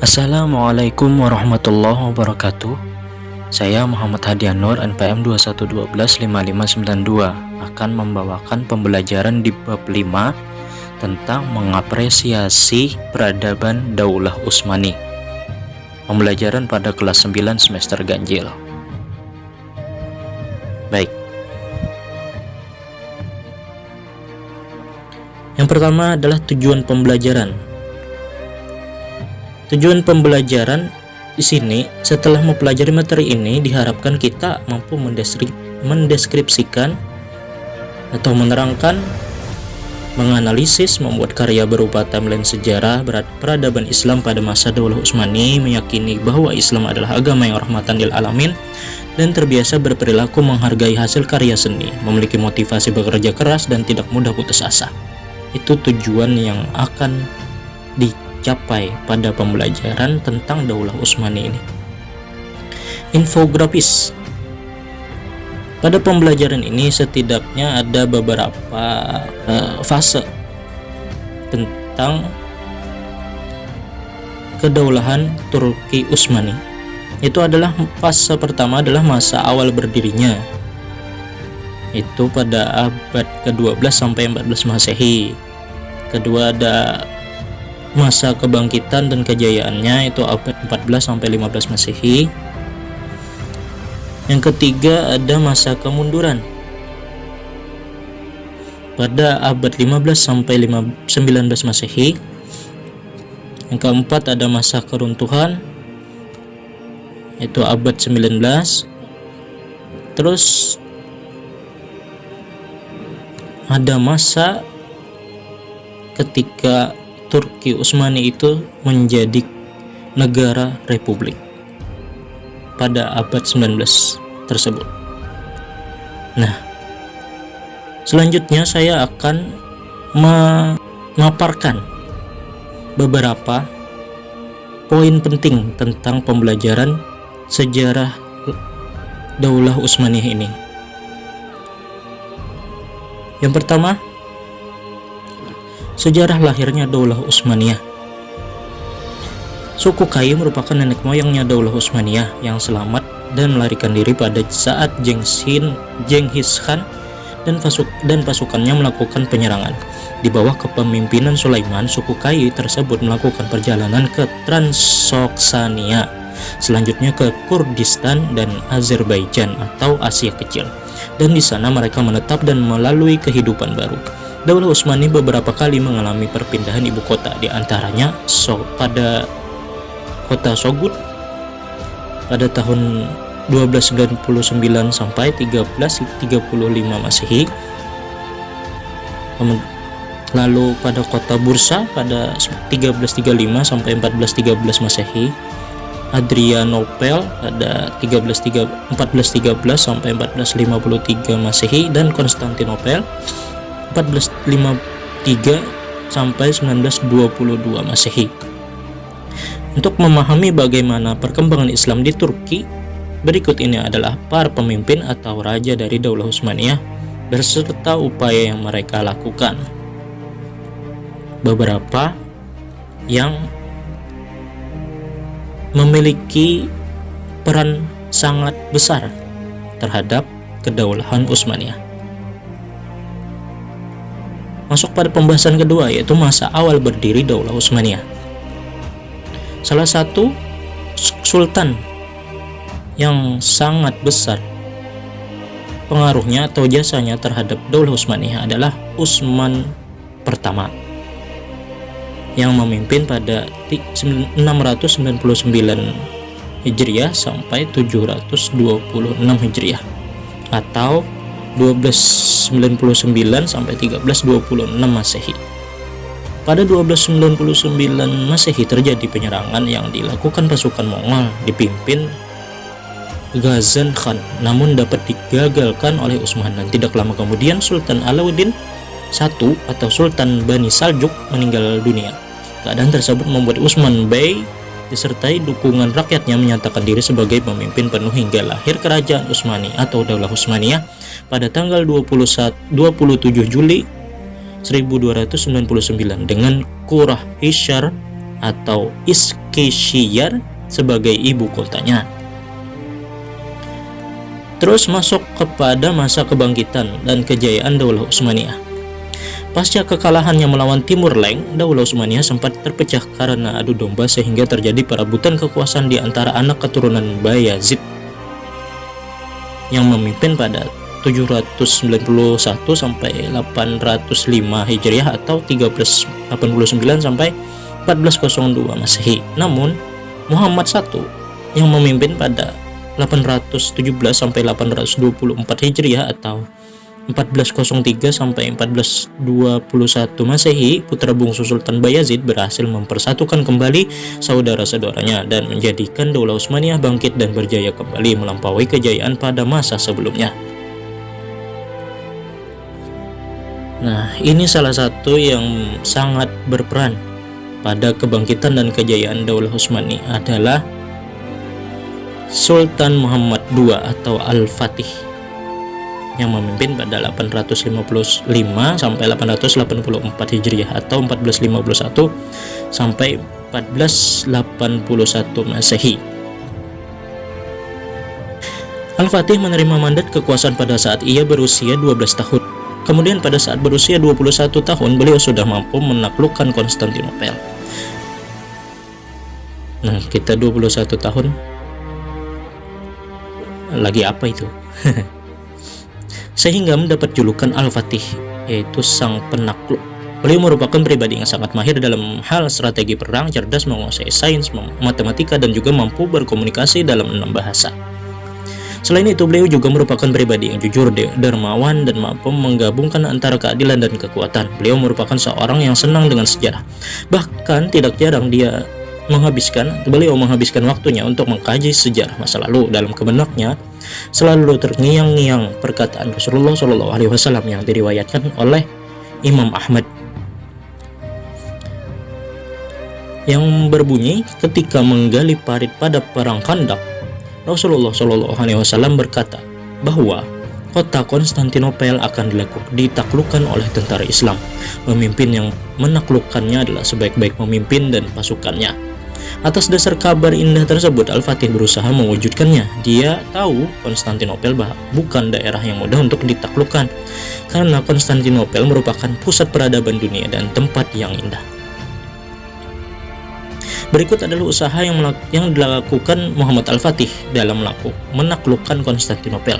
Assalamualaikum warahmatullahi wabarakatuh. Saya Muhammad Hadian Nur, NPM 21125592, akan membawakan pembelajaran di bab 5 tentang mengapresiasi peradaban Daulah Utsmani. Pembelajaran pada kelas 9 semester ganjil. Baik. Yang pertama adalah tujuan pembelajaran. Tujuan pembelajaran di sini, setelah mempelajari materi ini, diharapkan kita mampu mendeskripsikan atau menerangkan, menganalisis, membuat karya berupa timeline sejarah peradaban Islam pada masa Daulah Utsmani, meyakini bahwa Islam adalah agama yang rahmatan lil alamin, dan terbiasa berperilaku menghargai hasil karya seni, memiliki motivasi bekerja keras dan tidak mudah putus asa. Itu tujuan yang akan dicapai pada pembelajaran tentang Daulah Utsmani ini. Infografis. Pada pembelajaran ini setidaknya ada beberapa fase tentang kedaulahan Turki Utsmani. Itu adalah fase pertama adalah masa awal berdirinya, itu pada abad ke-12 sampai 14 Masehi. Kedua ada masa kebangkitan dan kejayaannya, itu abad 14 sampai 15 Masehi. Yang ketiga ada masa kemunduran pada abad 15 sampai 19 Masehi. Yang keempat ada masa keruntuhan, itu abad 19. Terus ada masa ketika Turki Utsmani itu menjadi negara republik pada abad 19 tersebut. Nah, selanjutnya saya akan memaparkan beberapa poin penting tentang pembelajaran sejarah Daulah Utsmani ini. Yang pertama, sejarah lahirnya Daulah Utsmaniyah. Suku Kai merupakan nenek moyangnya Daulah Utsmaniyah yang selamat dan melarikan diri pada saat Genghis Khan dan pasukannya melakukan penyerangan. Di bawah kepemimpinan Sulaiman, suku Kai tersebut melakukan perjalanan ke Transoksania, selanjutnya ke Kurdistan dan Azerbaijan atau Asia Kecil. Dan di sana mereka menetap dan melalui kehidupan baru. Daulah Utsmani beberapa kali mengalami perpindahan ibu kota, di antaranya pada kota Sogut pada tahun 1299 sampai 1335 Masehi. Lalu pada kota Bursa pada 1335 sampai 1413 Masehi. Adrianopel pada 1413 sampai 1453 Masehi, dan Konstantinopel 1453 sampai 1922 Masehi. Untuk memahami bagaimana perkembangan Islam di Turki, berikut ini adalah para pemimpin atau raja dari Daulah Utsmaniyah beserta upaya yang mereka lakukan. Beberapa yang memiliki peran sangat besar terhadap kedaulahan Utsmaniyah. Masuk pada pembahasan kedua, yaitu masa awal berdiri Daulah Utsmaniyah. Salah satu sultan yang sangat besar pengaruhnya atau jasanya terhadap Daulah Utsmaniyah adalah Utsman pertama, yang memimpin pada 699 Hijriah sampai 726 Hijriah atau 1299 sampai 1326 Masehi. Pada 1299 Masehi terjadi penyerangan yang dilakukan pasukan Mongol dipimpin Ghazan Khan, namun dapat digagalkan oleh Utsman, dan tidak lama kemudian Sultan Alauddin I atau Sultan Bani Saljuk meninggal dunia. Keadaan tersebut membuat Utsman Bey disertai dukungan rakyatnya menyatakan diri sebagai pemimpin penuh hingga lahir Kerajaan Utsmani atau Daulah Utsmaniyah pada tanggal 27 Juli 1299 dengan Qurah Hishar atau Keshiyar sebagai ibu kotanya. Terus masuk kepada masa kebangkitan dan kejayaan Daulah Utsmaniyah. Pasca kekalahannya melawan Timur Leng, Daulah Utsmaniyah sempat terpecah karena adu domba sehingga terjadi perebutan kekuasaan di antara anak keturunan Bayazid yang memimpin pada 791 sampai 805 Hijriah atau 1389 sampai 1402 Masehi. Namun Muhammad I yang memimpin pada 817 sampai 824 Hijriah atau 1403 sampai 1421 Masehi, putra bungsu Sultan Bayazid berhasil mempersatukan kembali saudara-saudaranya dan menjadikan Daulah Utsmaniyah bangkit dan berjaya kembali melampaui kejayaan pada masa sebelumnya. Nah, ini salah satu yang sangat berperan pada kebangkitan dan kejayaan Daulah Utsmaniyah adalah Sultan Muhammad II atau Al-Fatih yang memimpin pada 855 sampai 884 Hijriah atau 1451 sampai 1481 Masehi. Al-Fatih menerima mandat kekuasaan pada saat ia berusia 12 tahun. Kemudian pada saat berusia 21 tahun beliau sudah mampu menaklukkan Konstantinopel. Nah, kita 21 tahun lagi apa itu? Sehingga mendapat julukan Al-Fatih, yaitu sang penakluk. Beliau merupakan pribadi yang sangat mahir dalam hal strategi perang, cerdas menguasai sains, matematika, dan juga mampu berkomunikasi dalam 6 bahasa. Selain itu, beliau juga merupakan pribadi yang jujur, dermawan, dan mampu menggabungkan antara keadilan dan kekuatan. Beliau merupakan seorang yang senang dengan sejarah. Bahkan tidak jarang beliau menghabiskan waktunya untuk mengkaji sejarah masa lalu. Dalam benaknya selalu terngiang-ngiang perkataan Rasulullah SAW yang diriwayatkan oleh Imam Ahmad yang berbunyi, ketika menggali parit pada perang Khandaq, Rasulullah SAW berkata bahwa kota Konstantinopel akan ditaklukkan oleh tentara Islam. Pemimpin yang menaklukkannya adalah sebaik-baik pemimpin dan pasukannya. Atas dasar kabar indah tersebut, Al-Fatih berusaha mewujudkannya. Dia tahu Konstantinopel bukan daerah yang mudah untuk ditaklukkan, karena Konstantinopel merupakan pusat peradaban dunia dan tempat yang indah. Berikut adalah usaha yang dilakukan Muhammad Al-Fatih dalam menaklukkan Konstantinopel.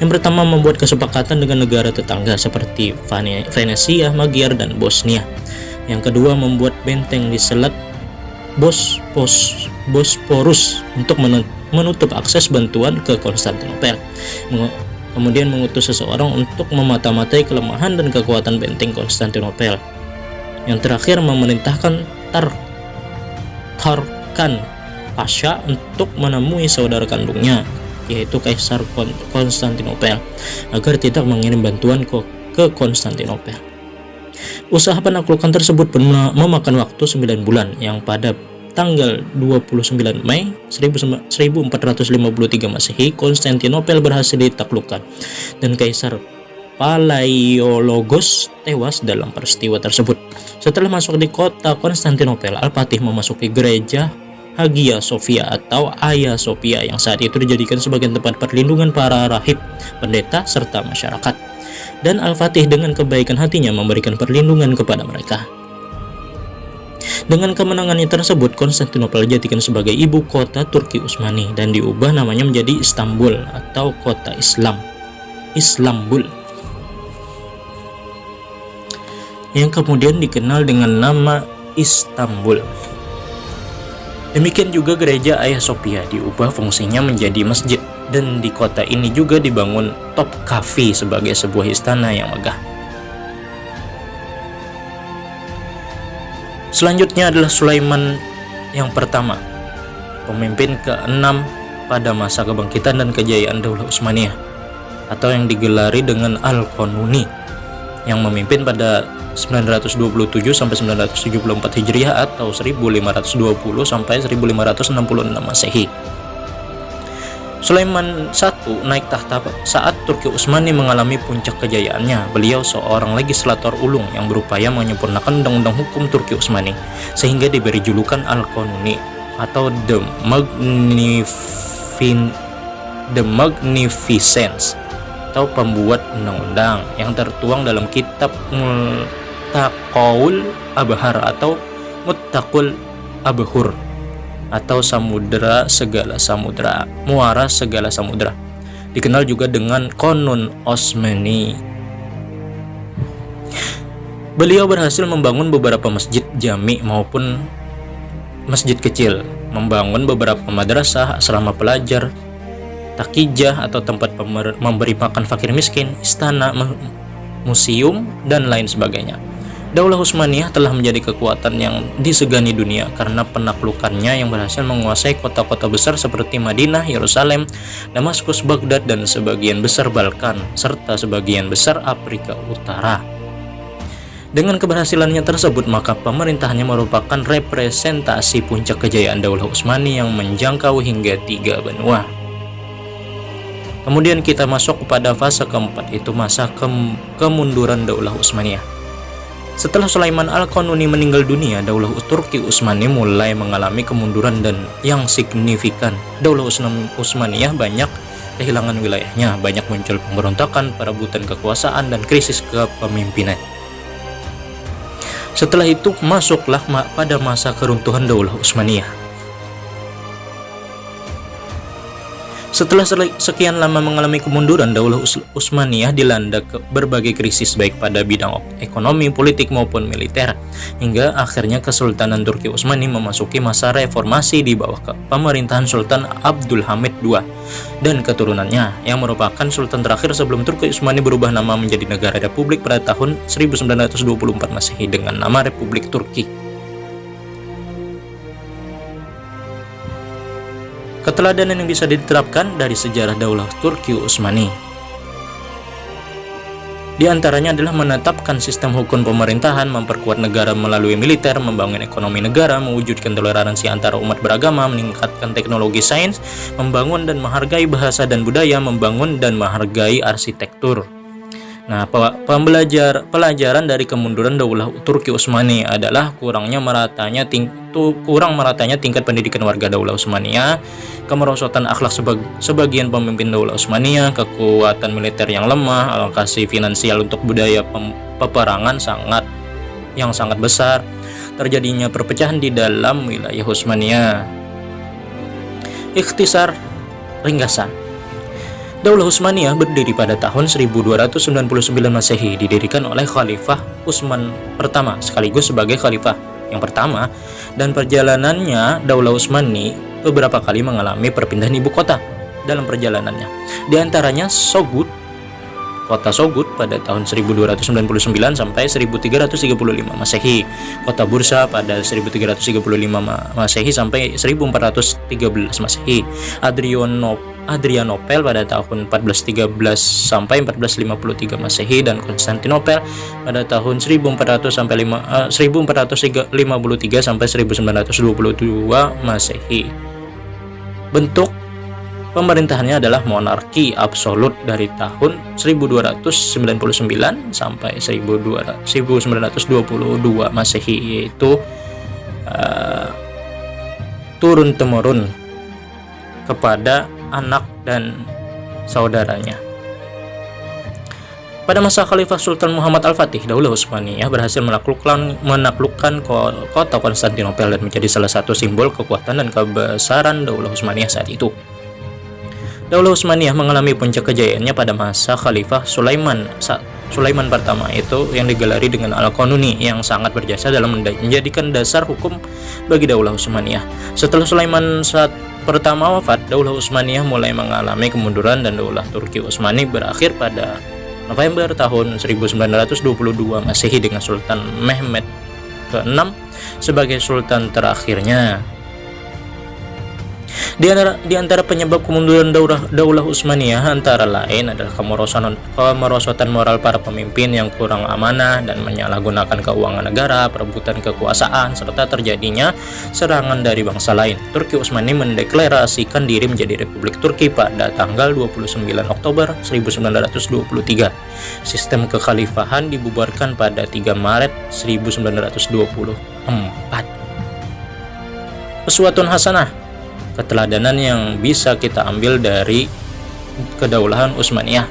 Yang pertama, membuat kesepakatan dengan negara tetangga seperti Venesia, Magyar, dan Bosnia. Yang kedua, membuat benteng di Selat Bosporus untuk menutup akses bantuan ke Konstantinopel. Kemudian mengutus seseorang untuk memata-matai kelemahan dan kekuatan benteng Konstantinopel. Yang terakhir, memerintahkan Tarkan Pasha untuk menemui saudara kandungnya, yaitu Kaisar Konstantinopel, agar tidak mengirim bantuan ke Konstantinopel. Usaha penaklukan tersebut memakan waktu 9 bulan, yang pada tanggal 29 Mei 1453 Masehi, Konstantinopel berhasil ditaklukkan dan Kaisar Palaiologos tewas dalam peristiwa tersebut. Setelah masuk di kota Konstantinopel, Al-Fatih memasuki gereja Hagia Sophia atau Hagia Sophia yang saat itu dijadikan sebagai tempat perlindungan para rahib, pendeta, serta masyarakat. Dan Al-Fatih dengan kebaikan hatinya memberikan perlindungan kepada mereka. Dengan kemenangannya tersebut, Konstantinopel dijadikan sebagai ibu kota Turki Utsmani dan diubah namanya menjadi Istanbul atau kota Islambul, yang kemudian dikenal dengan nama Istanbul. Demikian juga gereja Hagia Sophia diubah fungsinya menjadi masjid, dan di kota ini juga dibangun Topkapi sebagai sebuah istana yang megah. Selanjutnya adalah Sulaiman yang pertama, pemimpin ke-6 pada masa kebangkitan dan kejayaan Daulah Utsmaniyah, atau yang digelari dengan Al-Qanuni, yang memimpin pada 927 sampai 974 Hijriah atau 1520 sampai 1566 Masehi. Sulaiman I naik tahta saat Turki Utsmani mengalami puncak kejayaannya. Beliau seorang legislator ulung yang berupaya menyempurnakan undang-undang hukum Turki Utsmani, sehingga diberi julukan Al-Qanuni atau The Magnificence atau pembuat undang-undang yang tertuang dalam kitab Muttaqul Abhar atau Muttaqul Abhur atau Samudra Segala Samudra, Muara Segala Samudra, dikenal juga dengan Qanun Osmani. Beliau berhasil membangun beberapa masjid jami maupun masjid kecil, membangun beberapa madrasah, asrama pelajar, takijah atau tempat memberi makan fakir miskin, istana, museum, dan lain sebagainya. Daulah Utsmaniyah telah menjadi kekuatan yang disegani dunia karena penaklukannya yang berhasil menguasai kota-kota besar seperti Madinah, Yerusalem, Damaskus, Baghdad, dan sebagian besar Balkan, serta sebagian besar Afrika Utara. Dengan keberhasilannya tersebut, maka pemerintahannya merupakan representasi puncak kejayaan Daulah Utsmani yang menjangkau hingga 3 benua. Kemudian kita masuk kepada fase keempat, yaitu masa kemunduran Daulah Utsmaniyah. Setelah Sulaiman Al-Qanuni meninggal dunia, Daulah Turki Utsmani mulai mengalami kemunduran dan yang signifikan. Daulah Utsmaniyah banyak kehilangan wilayahnya, banyak muncul pemberontakan, perebutan kekuasaan, dan krisis kepemimpinan. Setelah itu masuklah pada masa keruntuhan Daulah Utsmaniyah. Setelah sekian lama mengalami kemunduran, Daulah Utsmaniyah dilanda berbagai krisis baik pada bidang ekonomi, politik maupun militer, hingga akhirnya Kesultanan Turki Utsmani memasuki masa reformasi di bawah pemerintahan Sultan Abdul Hamid II dan keturunannya, yang merupakan sultan terakhir sebelum Turki Utsmani berubah nama menjadi negara republik pada tahun 1924 Masehi dengan nama Republik Turki. Keteladanan yang bisa diterapkan dari sejarah Daulah Turki Utsmani di antaranya adalah menetapkan sistem hukum pemerintahan, memperkuat negara melalui militer, membangun ekonomi negara, mewujudkan toleransi antara umat beragama, meningkatkan teknologi sains, membangun dan menghargai bahasa dan budaya, membangun dan menghargai arsitektur. Nah, pelajaran dari kemunduran Daulah Turki Utsmani adalah kurang meratanya tingkat pendidikan warga Daulah Utsmaniyah, kemerosotan akhlak sebagian pemimpin Daulah Utsmaniyah, kekuatan militer yang lemah, alokasi finansial untuk budaya peperangan yang sangat besar, terjadinya perpecahan di dalam wilayah Utsmaniyah. Ikhtisar ringkasan. Daulah Utsmaniyah berdiri pada tahun 1299 Masehi, didirikan oleh Khalifah Utsman pertama sekaligus sebagai khalifah yang pertama, dan perjalanannya Daulah Utsmani beberapa kali mengalami perpindahan ibu kota dalam perjalanannya. Di antaranya kota Sogut pada tahun 1299 sampai 1335 Masehi, kota Bursa pada 1335 Masehi sampai 1413 Masehi, Adrianopel pada tahun 1413 sampai 1453 Masehi, dan Konstantinopel pada tahun 1453 sampai 1922 Masehi. Bentuk pemerintahannya adalah monarki absolut dari tahun 1299 sampai 1922 Masehi, yaitu turun-temurun kepada anak dan saudaranya. Pada masa Khalifah Sultan Muhammad Al-Fatih, Daulah Utsmaniyah berhasil menaklukkan kota Konstantinopel dan menjadi salah satu simbol kekuatan dan kebesaran Daulah Utsmaniyah saat itu. Daulah Utsmaniyah mengalami puncak kejayaannya pada masa Khalifah Sulaiman pertama, itu yang digelari dengan Al-Qanuni, yang sangat berjasa dalam menjadikan dasar hukum bagi Daulah Utsmaniyah. Setelah Sulaiman pertama wafat, Daulah Utsmaniyah mulai mengalami kemunduran dan Daulah Turki Utsmani berakhir pada November tahun 1922 Masehi dengan Sultan Mehmed ke-6 sebagai sultan terakhirnya. Di antara penyebab kemunduran Daulah Utsmaniyah antara lain adalah kemerosotan moral para pemimpin yang kurang amanah dan menyalahgunakan keuangan negara, perebutan kekuasaan, serta terjadinya serangan dari bangsa lain. Turki Utsmani mendeklarasikan diri menjadi Republik Turki pada tanggal 29 Oktober 1923. Sistem kekhalifahan dibubarkan pada 3 Maret 1924. uswatun hasanah, keteladanan yang bisa kita ambil dari kedaulahan Utsmaniyah.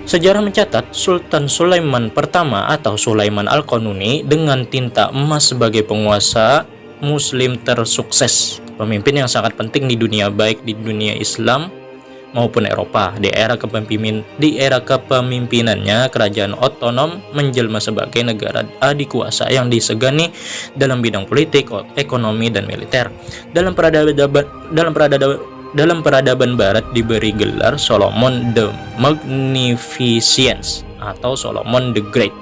Sejarah mencatat Sultan Sulaiman pertama atau Sulaiman Al-Qanuni dengan tinta emas sebagai penguasa muslim tersukses, pemimpin yang sangat penting di dunia, baik di dunia Islam maupun Eropa. Di era kepemimpinannya, kerajaan otonom menjelma sebagai negara adikuasa yang disegani dalam bidang politik, ekonomi, dan militer. Dalam peradaban barat diberi gelar Solomon the Magnificent atau Solomon the Great.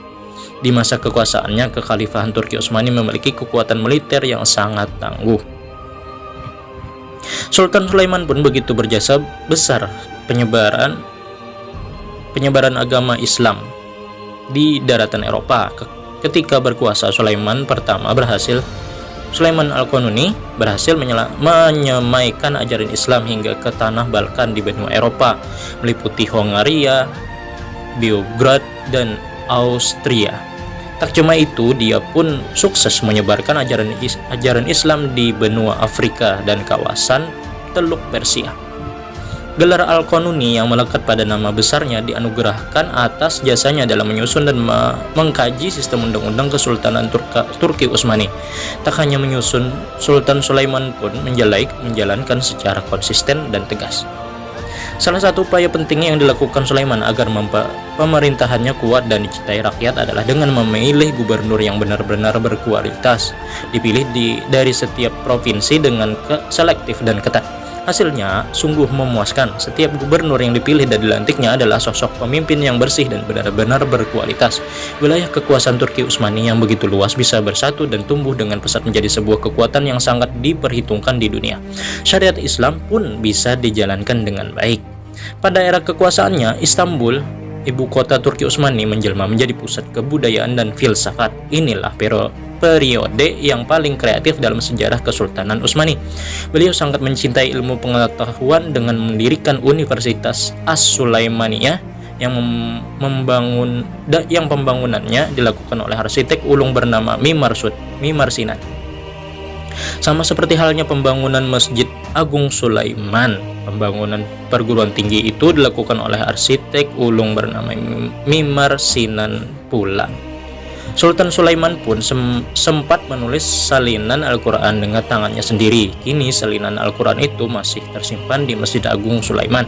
Di masa kekuasaannya, kekhalifahan Turki Utsmani memiliki kekuatan militer yang sangat tangguh. Sultan Sulaiman pun begitu berjasa besar penyebaran agama Islam di daratan Eropa. Ketika berkuasa, Sulaiman Al-Qanuni berhasil menyemaikan ajaran Islam hingga ke tanah Balkan di benua Eropa, meliputi Hongaria, Belgrad, dan Austria. Tak cuma itu, dia pun sukses menyebarkan ajaran Islam di benua Afrika dan kawasan Teluk Persia. Gelar Al-Qanuni yang melekat pada nama besarnya dianugerahkan atas jasanya dalam menyusun dan mengkaji sistem undang-undang Kesultanan Turki Utsmani. Tak hanya menyusun, Sultan Sulaiman pun menjalankan secara konsisten dan tegas. Salah satu upaya penting yang dilakukan Sulaiman agar pemerintahannya kuat dan dicintai rakyat adalah dengan memilih gubernur yang benar-benar berkualitas, dipilih dari setiap provinsi dengan selektif dan ketat. Hasilnya sungguh memuaskan. Setiap gubernur yang dipilih dan dilantiknya adalah sosok pemimpin yang bersih dan benar-benar berkualitas. Wilayah kekuasaan Turki Utsmani yang begitu luas bisa bersatu dan tumbuh dengan pesat menjadi sebuah kekuatan yang sangat diperhitungkan di dunia. Syariat Islam pun bisa dijalankan dengan baik. Pada era kekuasaannya, Istanbul, ibu kota Turki Utsmani, menjelma menjadi pusat kebudayaan dan filsafat. Inilah periode yang paling kreatif dalam sejarah Kesultanan Utsmani. Beliau sangat mencintai ilmu pengetahuan dengan mendirikan Universitas As-Sulaimaniyah yang pembangunannya dilakukan oleh arsitek ulung bernama Mimar Sinan. Sama seperti halnya pembangunan Masjid Agung Sulaiman, pembangunan perguruan tinggi itu dilakukan oleh arsitek ulung bernama Mimar Sinan pula. Sultan Sulaiman pun sempat menulis salinan Al-Quran dengan tangannya sendiri. Kini salinan Al-Quran itu masih tersimpan di Masjid Agung Sulaiman.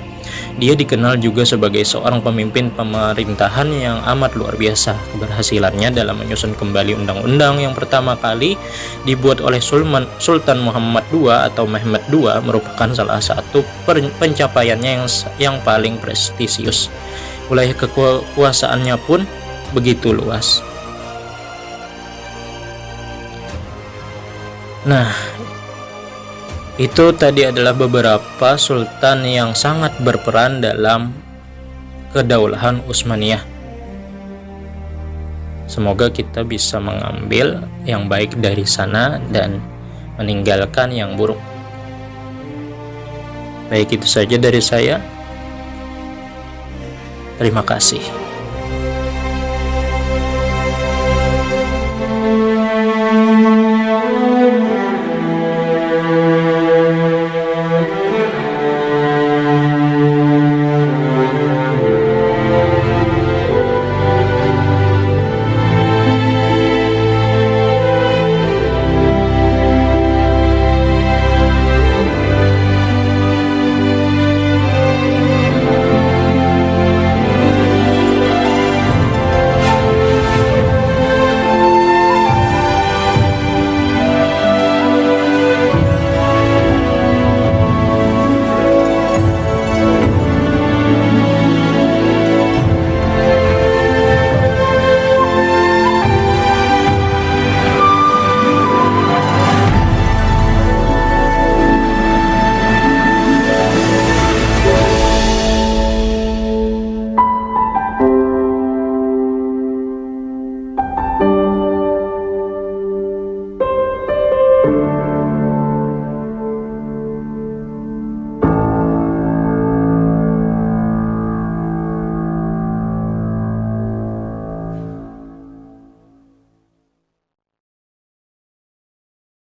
Dia dikenal juga sebagai seorang pemimpin pemerintahan yang amat luar biasa. Keberhasilannya dalam menyusun kembali undang-undang yang pertama kali dibuat oleh Sultan Muhammad II atau Mehmed II merupakan salah satu pencapaiannya yang paling prestisius. Wilayah kekuasaannya pun begitu luas. Nah, itu tadi adalah beberapa sultan yang sangat berperan dalam kedaulahan Utsmaniyah. Semoga kita bisa mengambil yang baik dari sana dan meninggalkan yang buruk. Baik, itu saja dari saya. Terima kasih.